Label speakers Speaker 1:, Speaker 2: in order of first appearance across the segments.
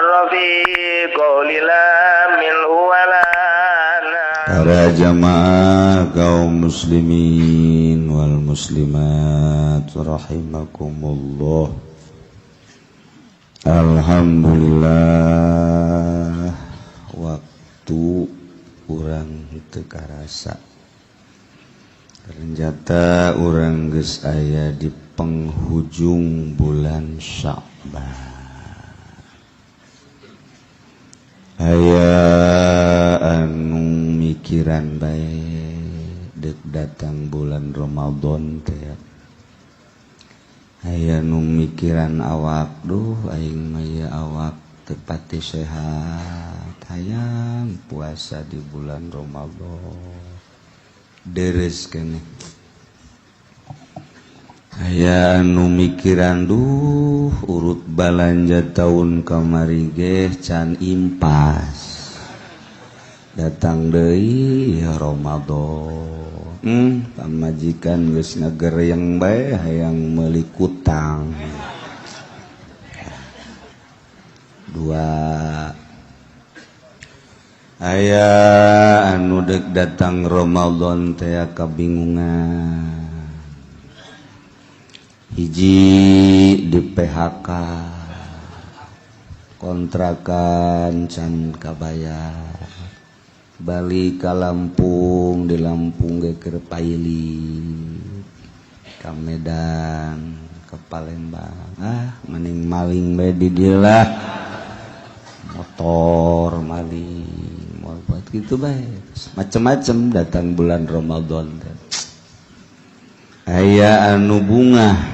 Speaker 1: الرفيق للا منه ولا
Speaker 2: Para jamaah kaum muslimin wal muslimat rahimakumullah. Alhamdulillah waktu urang teu karasa. Ternyata urang geus aya di penghujung bulan Sya'ban. Aya anu mikiran bae deuk datang bulan Ramadan teh. Aya nu mikiran awak, duh aing mah ieu awak teu pati sehat. Hayang puasa di bulan Ramadan. Deres keneh. Aya anu mikiran, duh urut balanja tahun kamari ge can impas. Datang deui Ramadan. Pamajikan geus ngagereyeng bae hayang meuli kutang. Dua aya anu deuk datang Ramadan teh kabingungan. Hiji di PHK, kontrakan can kabayar, balik ka Lampung, di Lampung ge keur pailit, ka Medan, ke Palembang, mending maling bae di dieu lah, motor maling, mau buat gitu bae, macem-macem datang bulan Ramadan. Aya anu bunga.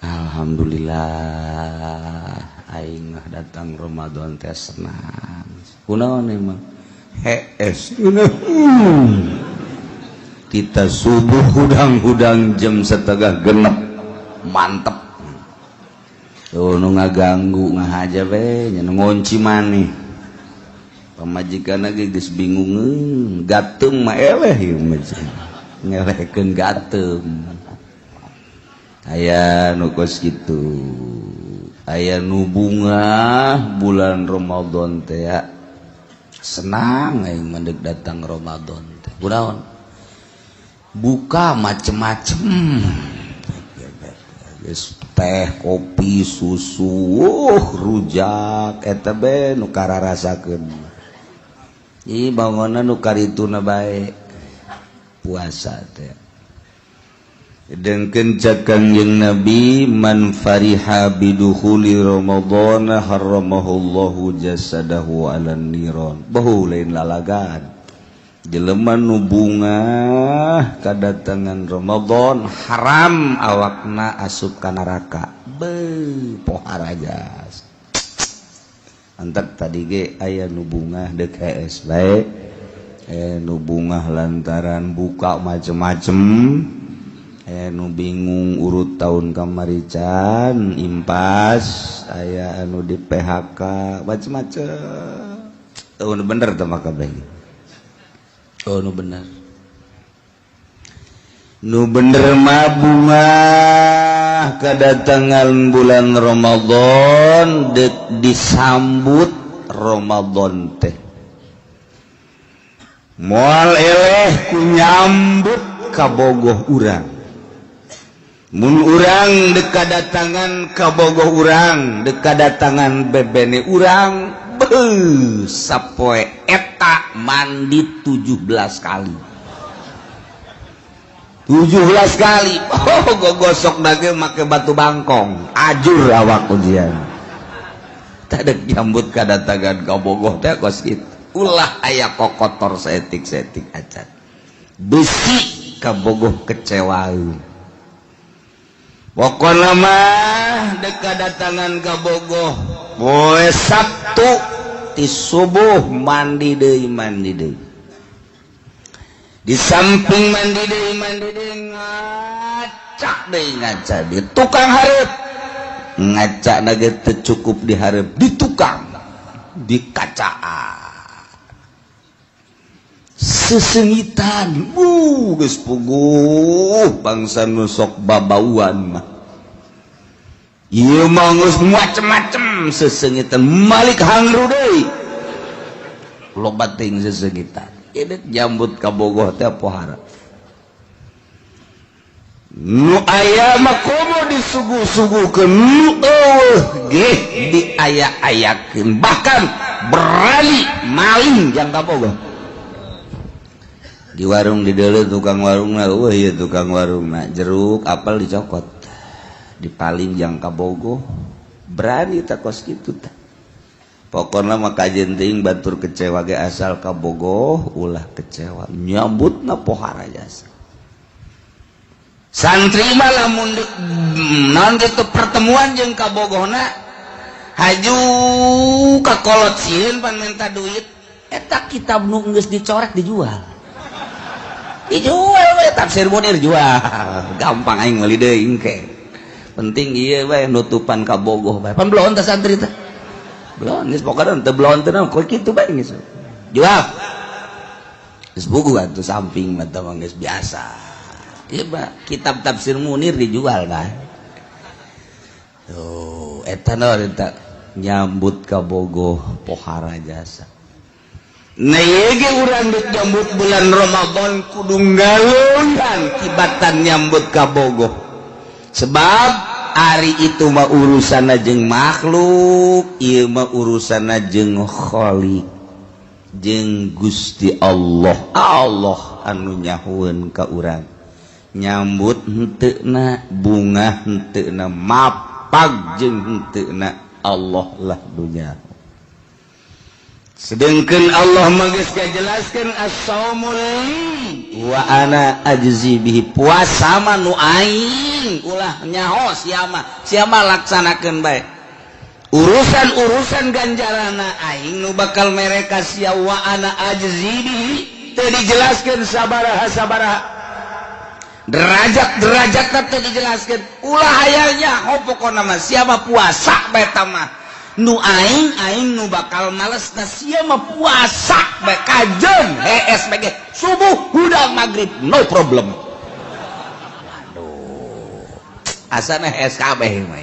Speaker 2: Alhamdulillah aing mah datang Ramadan teh senang. Kunaon emang? Hees. Kita subuh hudang-hudang jam 6:30 mantep. Tuh nu ngaganggu ngahaja we nya ngunci maneh. Pamajikanna ge geus bingung, gateung mah eleh ieu mah. Ngelehkeun gateung. Aya nu kos kitu. Aya nu bunga bulan Ramadan teh ya. Senang aing mendek datang Ramadan teh. Kunaon? Buka macem-macem. Geus teh, kopi, susu, rujak eta be nu kararasakeun. Ih bangunan nu karituna bae. Puasa teh. Dan kencak kanjeng Nabi, man fariha bidukhuli Ramadan haramahullahu jasadahu alan niron. Bahu lain lalagan. Jelema nu bunga kadatangan Ramadan haram awakna asup ka neraka. Pohar aja. Antak tadi ge aya nu bunga deuk hees bae. Nu bunga lantaran buka macem-macem. Nu bingung urut tahun kamari can impas. Aya anu di PHK macem-macem. Oh nu bener teh maka bae. Oh nu bener. Nu bener mah bunga kedatangan bulan Ramadan deuk disambut Ramadan teh. Moal eleh ku nyambut kabogoh urang. Mun urang deuk kadatangan kabogoh urang, deuk kadatangan bebene urang, sapoe eta mandi 17 kali. 17 kali. Oh, gogosok dage make batu bangkong, ajur awak ujian. Tak deuk nyambut kadatangan kabogoh teh kos kitu. Ulah aya kokotor setik-setik acan. Besi kabogoh kecewaeun. Pokona mah deuk kadatangan kabogoh poe Sabtu ti subuh mandi deui di samping mandi deui ngaca di tukang hareup ngaca na ge teu cukup di hareup di tukang di kacaan sesengitan geus puguh bangsa nu sok babauan mah ieu mah geus macem-macem sesengitan malik hangru deui loba teuing sesengitan ieu jambut ka bogoh teh pohara nu aya mah komo disuguh-suguhkeun nu ge diayak-ayakeun bahkan berani maling jang ka bogoh di warung di deuleu tukang warungna eueuh ieu tukang warungna jeruk apel dicokot dipaling jang ka bogoh berani tak kos kitu tah pokona mah kajen teuing batur kecewa ge asal ka bogoh ulah kecewa nyambutna pohara jasa santri mah lamun naon kitu pertemuan jeung ka bogohna haju ka kolot sieun pan minta duit eta kitab nu geus dicoret dijual we tafsir Munir jual gampang aing meuli deui engke penting ieu we nutupan ka bogoh bae pan belon teh santri teh belon geus pokona teu belon teh kok kitu bae geus jual geus buku atuh samping mah teh geus biasa ieu mah kitab tafsir Munir dijual bae tuh eta naon eta nyambut ka bogoh pohara jasa nah ieu ge urang disambut bulan Ramadan kudu nggalungan kibatan nyambut ka bogoh sebab ari itu mah urusanna jeung makhluk ieu mah urusanna jeung Khaliq jeung Gusti Allah anu nyahueun ka urang nyambut henteuna bunga henteuna mapag jeung henteuna Allah lah dunya sedengkeun Allah mah geus kajelaskeun as-shaumul wa ana ajzi bihi puasa mah nu aing ulah nyaho sia mah laksanakeun bae urusan ganjaranna aing nu bakal mere ka sia wa ana ajzi bihi teu dijelaskeun sabaraha derajat teh dijelaskeun ulah hayalnya pokona mah sia mah puasa bae tah mah nu aing nu bakal males na sia mah puasa bae kajeun hees bage subuh hudang maghrib no problem aduh asana hees kabeh mah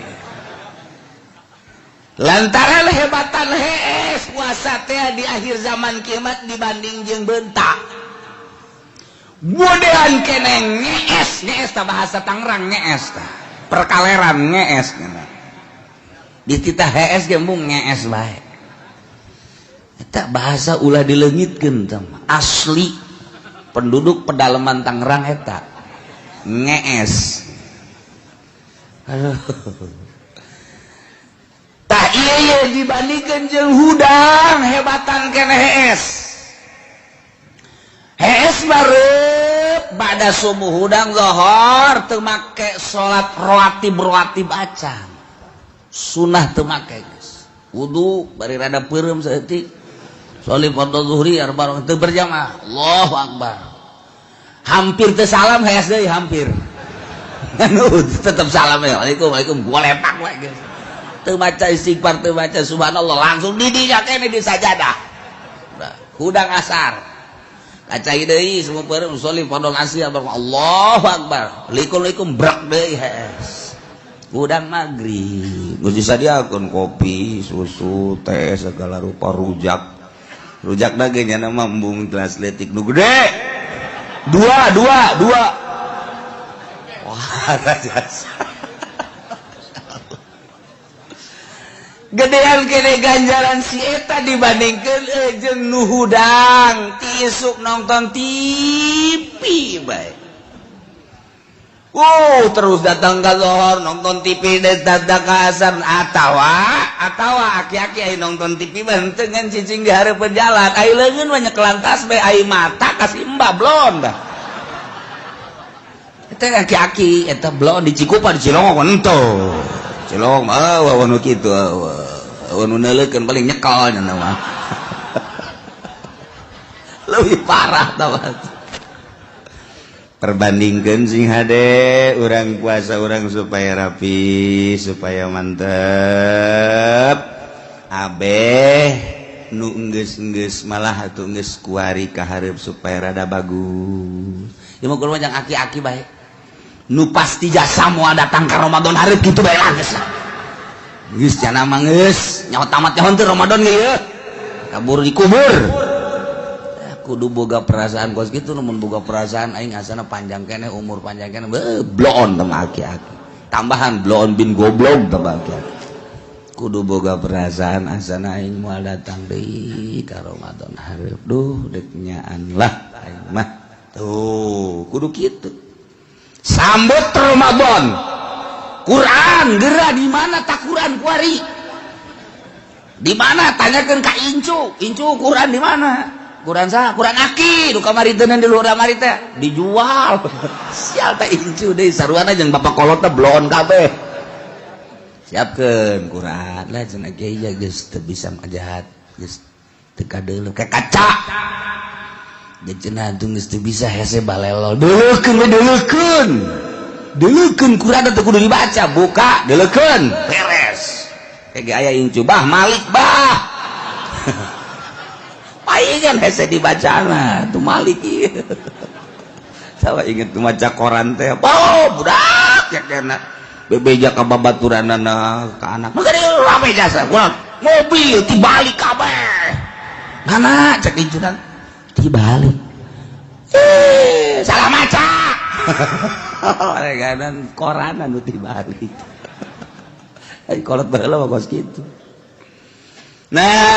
Speaker 2: lantaran hebatan hees puasa teh di akhir zaman kiamat dibanding jeung beuntak modelan kene ngees tah bahasa Tangerang ngees tah perkaleran ngees di kita hees ge mung ngees bae eta bahasa ulah dileungitkeun tah asli penduduk pedalaman Tangerang eta ngees aduh tah ieu dibandingkeun jeung hudang hebatan kene hees barep pada subuh hudang zuhur teu make salat rawatib acan sunah teu make geus wudu bari rada peureum saeutik sholli fardhu zuhri arba teu berjamaah Allahu akbar hampir teu salam hees deui hampir anu tetep salam ya waalaikum golepak we geus teu maca istighfar teu maca subhanallah langsung di dinya kene di sajadah hudang asar kacai deui semua peureum sholli fardhu asri Allahu akbar waalaikum brak deui hees udang maghrib geus disadiakeun kopi susu teh segala rupa rujak dage nya mah embung gelas letik nu gede dua wah jasa gedean kene ganjaran si eta dibandingkeun jeung nu hudang tisuk nonton TV bae terus datang ke zuhur nonton TV dadak ka asar atawa aki-aki aya nonton TV benteng ngan cicing di hareupeun jalan ai leungeun mah nyekelan tas bae ai mata kasih embablon dah eta aki-aki eta blon di Cikupa di Cilongok ento Cilong mah nu kitu nu neuleukeun paling nyekal nya mah leuwih parah tah perbandingkeun sing hade urang puasa urang supaya rapi supaya mantep abeh nu geus malah atuh geus kuari ka hareup supaya rada bagus ieu mah kudu jangan aki-aki bae nu pasti jasa moal datang ka Ramadan hareup kitu bae lah geus geus cenah mah geus nyaho tamat nyaho teh Ramadan ge ye kabur dikubur kudu boga perasaan kos kitu mun boga perasaan aing asana panjang keneh umur panjang keneh bloon teh aki-aki tambahan bloon bin goblok teh aki-aki kudu boga perasaan asana aing moal datang deui ka Ramadan hareup duh deuk nyaan lah aing mah tuh kudu kitu sambut Ramadan Quran geura di mana tak Quran kuari di mana tanyakeun ka Incu Quran di mana Quran saha Quran aki du kamari teh di luar kamari teh dijual sial teh Incu deui saruana jeung bapak kolot teh bloon kabeh siapkeun Quran lah cenah kieu ya geus teu bisa majahat geus teu kadeuleuh kayak kaca da cenah tuh geus teu bisa hese balelol deuleukeun Quran teh kudu dibaca buka deuleukeun beres kayak aya Incu bah Malik bah paingan hese dibacana tuh Malik ieu sawa inget tuh maca koran teh oh budak ya kana bebeja ka babaturanana ka anak mah gede rame jasa mobil tibalik kabeh mana cek Incu tibalik salah maca kadang koran anu tibalik ai kolot baheula mah kos kitu nah